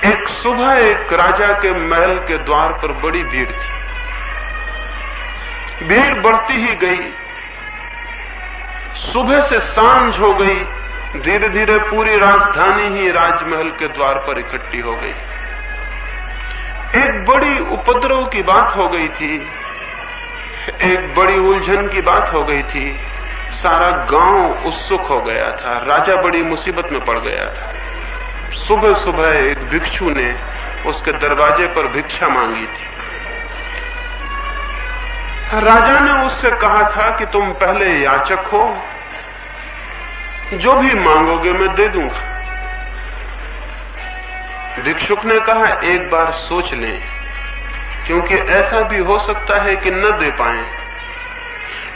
एक सुबह एक राजा के महल के द्वार पर बड़ी भीड़ थी। भीड़ बढ़ती ही गई। सुबह से सांझ हो गई। धीरे धीरे पूरी राजधानी ही राजमहल के द्वार पर इकट्ठी हो गई। एक बड़ी उपद्रव की बात हो गई थी, एक बड़ी उलझन की बात हो गई थी। सारा गांव उत्सुक हो गया था। राजा बड़ी मुसीबत में पड़ गया था। सुबह सुबह एक भिक्षु ने उसके दरवाजे पर भिक्षा मांगी थी। राजा ने उससे कहा था कि तुम पहले याचक हो, जो भी मांगोगे मैं दे दूंगा। भिक्षुक ने कहा एक बार सोच लें, क्योंकि ऐसा भी हो सकता है कि न दे पाए।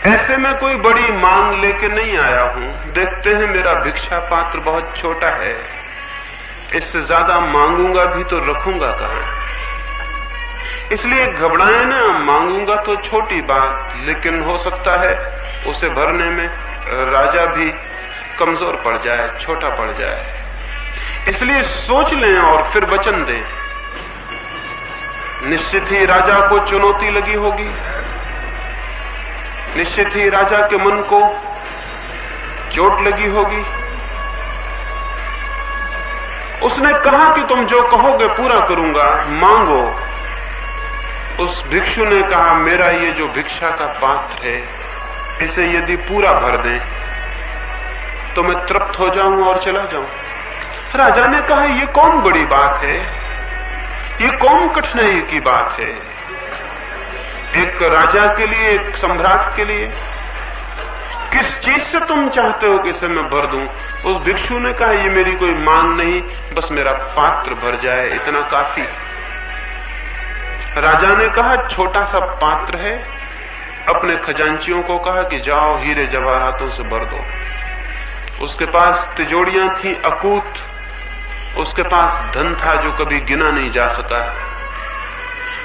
ऐसे में कोई बड़ी मांग लेके नहीं आया हूं। देखते हैं मेरा भिक्षा पात्र बहुत छोटा है, इससे ज्यादा मांगूंगा भी तो रखूंगा कहां। इसलिए घबराए ना, मांगूंगा तो छोटी बात, लेकिन हो सकता है उसे भरने में राजा भी कमजोर पड़ जाए, छोटा पड़ जाए। इसलिए सोच लें और फिर वचन दें। निश्चित ही राजा को चुनौती लगी होगी, निश्चित ही राजा के मन को चोट लगी होगी। उसने कहा कि तुम जो कहोगे पूरा करूंगा, मांगो। उस भिक्षु ने कहा मेरा ये जो भिक्षा का पात्र है, इसे यदि पूरा भर दें तो मैं तृप्त हो जाऊं और चला जाऊं। राजा ने कहा ये कौन बड़ी बात है, ये कौन कठिनाई की बात है। एक राजा के लिए, एक सम्राट के लिए किस चीज से तुम चाहते हो कि इसे मैं भर दूं। उस भिक्षु ने कहा ये मेरी कोई मांग नहीं, बस मेरा पात्र भर जाए, इतना काफी। राजा ने कहा छोटा सा पात्र है। अपने खजांचियों को कहा कि जाओ हीरे जवाहरातों से भर दो। उसके पास तिजोरियां थी अकूत। उसके पास धन था जो कभी गिना नहीं जा सका।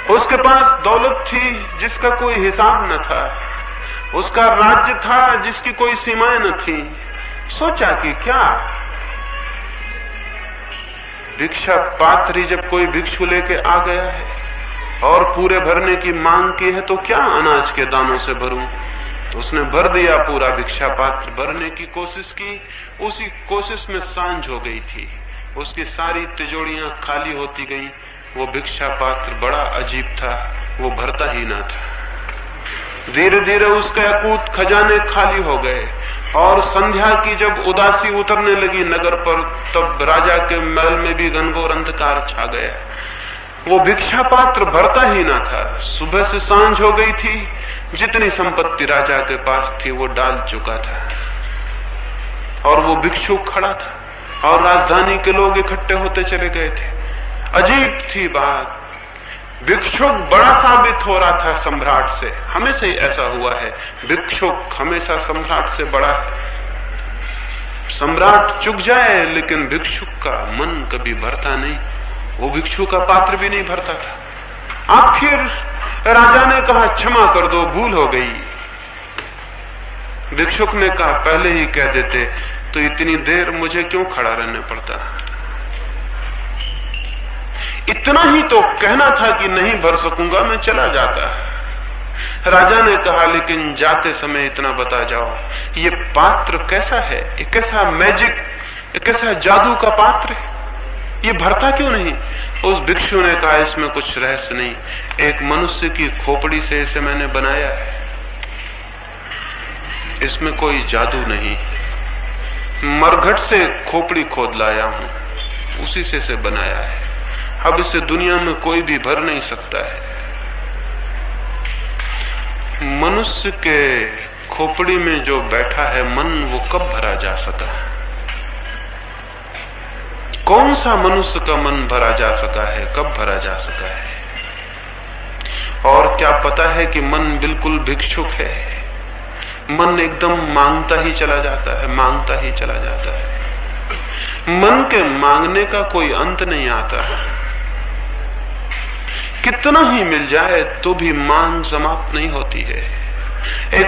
उसके पास दौलत थी जिसका कोई हिसाब न था। उसका राज्य था जिसकी कोई सीमाएं न थी। सोचा कि क्या भिक्षा पात्र ही जब कोई भिक्षु लेके आ गया है और पूरे भरने की मांग की है, तो क्या अनाज के दानों से भरूं। तो उसने भर दिया पूरा भिक्षा पात्र। भरने की कोशिश की, उसी कोशिश में सांझ हो गई थी। उसकी सारी तिजोरियां खाली होती गईं। वो भिक्षा पात्र बड़ा अजीब था, वो भरता ही ना था। धीरे धीरे उसके अकूत खजाने खाली हो गए और संध्या की जब उदासी उतरने लगी नगर पर, तब राजा के महल में भी घनघोर अंधकार छा गया। वो भिक्षा पात्र भरता ही ना था। सुबह से सांझ हो गई थी। जितनी संपत्ति राजा के पास थी वो डाल चुका था और वो भिक्षु खड़ा था और राजधानी के लोग इकट्ठे होते चले गए थे। अजीब थी बात। भिक्षुक बड़ा साबित हो रहा था सम्राट से। हमेशा ही ऐसा हुआ है, भिक्षुक हमेशा सम्राट से बड़ा है। सम्राट चुक जाए लेकिन भिक्षुक का मन कभी भरता नहीं। वो भिक्षु का पात्र भी नहीं भरता था। आखिर राजा ने कहा क्षमा कर दो, भूल हो गई। भिक्षुक ने कहा पहले ही कह देते तो इतनी देर मुझे क्यों खड़ा रहना पड़ता। इतना ही तो कहना था कि नहीं भर सकूंगा, मैं चला जाता। राजा ने कहा लेकिन जाते समय इतना बता जाओ, ये पात्र कैसा है, ये कैसा मैजिक, ये कैसा जादू का पात्र है, ये भरता क्यों नहीं। उस भिक्षु ने कहा इसमें कुछ रहस्य नहीं, एक मनुष्य की खोपड़ी से इसे मैंने बनाया है, इसमें कोई जादू नहीं। मरघट से खोपड़ी खोद लाया हूं, उसी से इसे बनाया है। अब इसे दुनिया में कोई भी भर नहीं सकता है। मनुष्य के खोपड़ी में जो बैठा है मन, वो कब भरा जा सका। कौन सा मनुष्य का मन भरा जा सका है, कब भरा जा सका है। और क्या पता है कि मन बिल्कुल भिक्षुक है। मन एकदम मांगता ही चला जाता है, मांगता ही चला जाता है। मन के मांगने का कोई अंत नहीं आता है। कितना ही मिल जाए तो भी मांग समाप्त नहीं होती है।